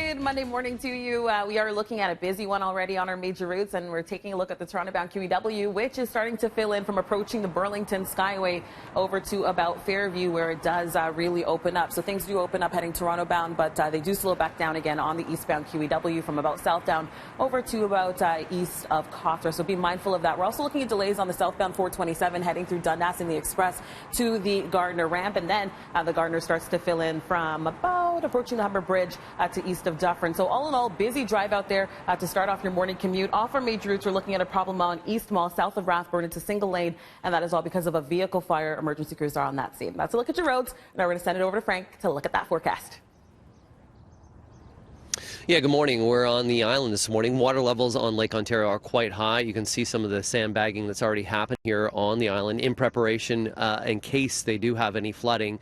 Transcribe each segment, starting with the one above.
Good Monday morning to you. We are looking at a busy one already on our major routes, and we're taking a look at the Toronto-bound QEW, which is starting to fill in from approaching the Burlington Skyway over to about Fairview, where it does really open up. So things do open up heading Toronto-bound, but they do slow back down again on the eastbound QEW from about southbound over to about east of Cawthra. So be mindful of that. We're also looking at delays on the southbound 427 heading through Dundas in the Express to the Gardner ramp, and then the Gardner starts to fill in from about approaching the Humber Bridge to east of Dufferin. So all in all, busy drive out there to start off your morning commute. Off our major routes, we're looking at a problem on East Mall, south of Rathburn. It's a single lane, and that is all because of a vehicle fire. Emergency crews are on that scene. That's a look at your roads. Now we're going to send it over to Frank to look at that forecast. Yeah, good morning. We're on the island this morning. Water levels on Lake Ontario are quite high. You can see some of the sandbagging that's already happened here on the island in preparation in case they do have any flooding.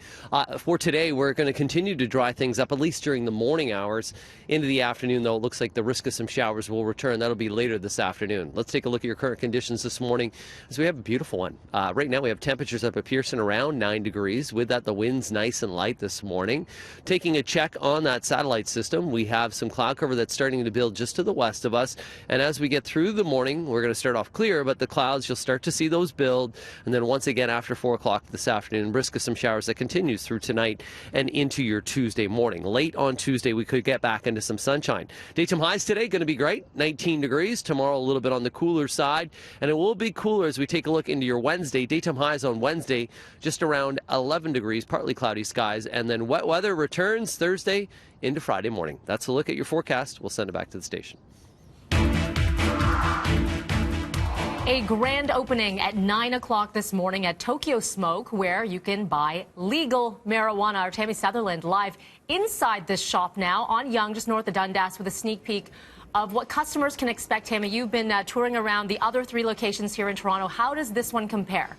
For today, we're going to continue to dry things up, at least during the morning hours. Into the afternoon, though, it looks like the risk of some showers will return. That'll be later this afternoon. Let's take a look at your current conditions this morning, as we have a beautiful one. Right now, we have temperatures up at Pearson around 9 degrees. With that, the wind's nice and light this morning. Taking a check on that satellite system, we have some cloud cover that's starting to build just to the west of us, and as we get through the morning, we're going to start off clear, but the clouds, you'll start to see those build, and then once again after 4 o'clock this afternoon, risk of some showers that continues through tonight and into your Tuesday morning. Late on Tuesday, we could get back into some sunshine. Daytime highs today going to be great, 19 degrees. Tomorrow a little bit on the cooler side, and it will be cooler as we take a look into your Wednesday. Daytime highs on Wednesday just around 11 degrees, partly cloudy skies, and then wet weather returns Thursday into Friday morning. That's a look at your forecast. We'll send it back to the station. A grand opening at 9 o'clock this morning at Tokyo Smoke, where you can buy legal marijuana. Our Tammie Sutherland live inside this shop now on Yonge, just north of Dundas, with a sneak peek of what customers can expect. Tammie, you've been touring around the other 3 locations here in Toronto. How does this one compare?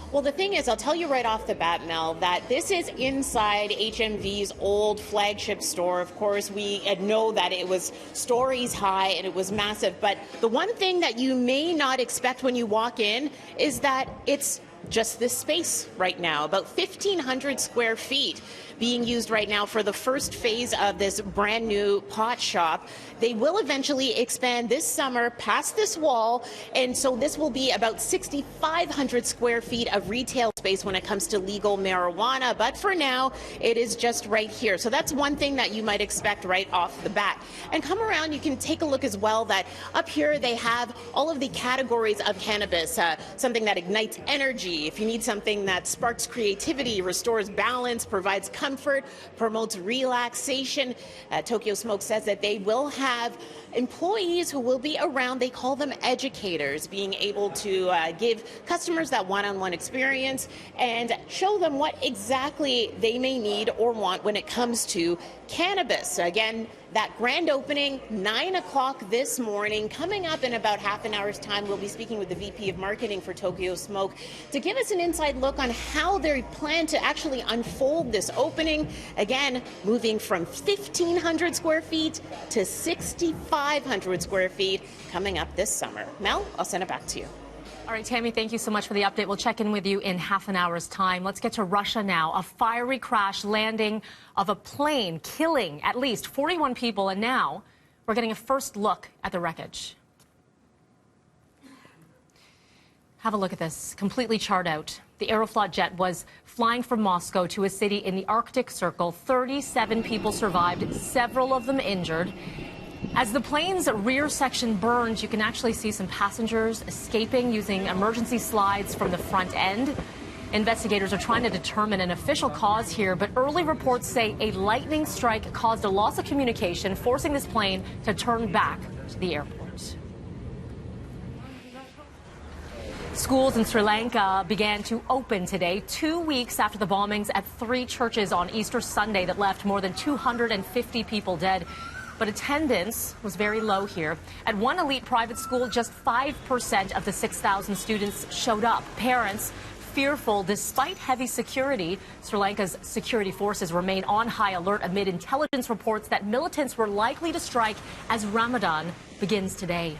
Well, the thing is, I'll tell you right off the bat, Mel, that this is inside HMV's old flagship store. Of course, we know that it was stories high and it was massive. But the one thing that you may not expect when you walk in is that it's just this space right now, about 1,500 square feet being used right now for the first phase of this brand new pot shop. They will eventually expand this summer past this wall, and so this will be about 6,500 square feet of retail space when it comes to legal marijuana. But for now, it is just right here. So that's one thing that you might expect right off the bat. And come around, you can take a look as well that up here they have all of the categories of cannabis, something that ignites energy. If you need something that sparks creativity, restores balance, provides comfort, promotes relaxation, Tokyo Smoke says that they will have employees who will be around. They call them educators, being able to give customers that one-on-one experience and show them what exactly they may need or want when it comes to cannabis. Again, that grand opening, 9 o'clock this morning. Coming up in about half an hour's time, we'll be speaking with the VP of Marketing for Tokyo Smoke to give us an inside look on how they plan to actually unfold this opening. Again, moving from 1,500 square feet to 6,500 square feet coming up this summer. Mel, I'll send it back to you. All right, Tammie, thank you so much for the update. We'll check in with you in half an hour's time. Let's get to Russia now. A fiery crash landing of a plane killing at least 41 people, and now we're getting a first look at the wreckage. Have a look at this, completely charred out. The Aeroflot jet was flying from Moscow to a city in the Arctic Circle. 37 people survived, several of them injured. As the plane's rear section burned, you can actually see some passengers escaping using emergency slides from the front end. Investigators are trying to determine an official cause here, but early reports say a lightning strike caused a loss of communication, forcing this plane to turn back to the airport. Schools in Sri Lanka began to open today, 2 weeks after the bombings at 3 churches on Easter Sunday that left more than 250 people dead. But attendance was very low here. At one elite private school, just 5% of the 6,000 students showed up. Parents fearful despite heavy security. Sri Lanka's security forces remain on high alert amid intelligence reports that militants were likely to strike as Ramadan begins today.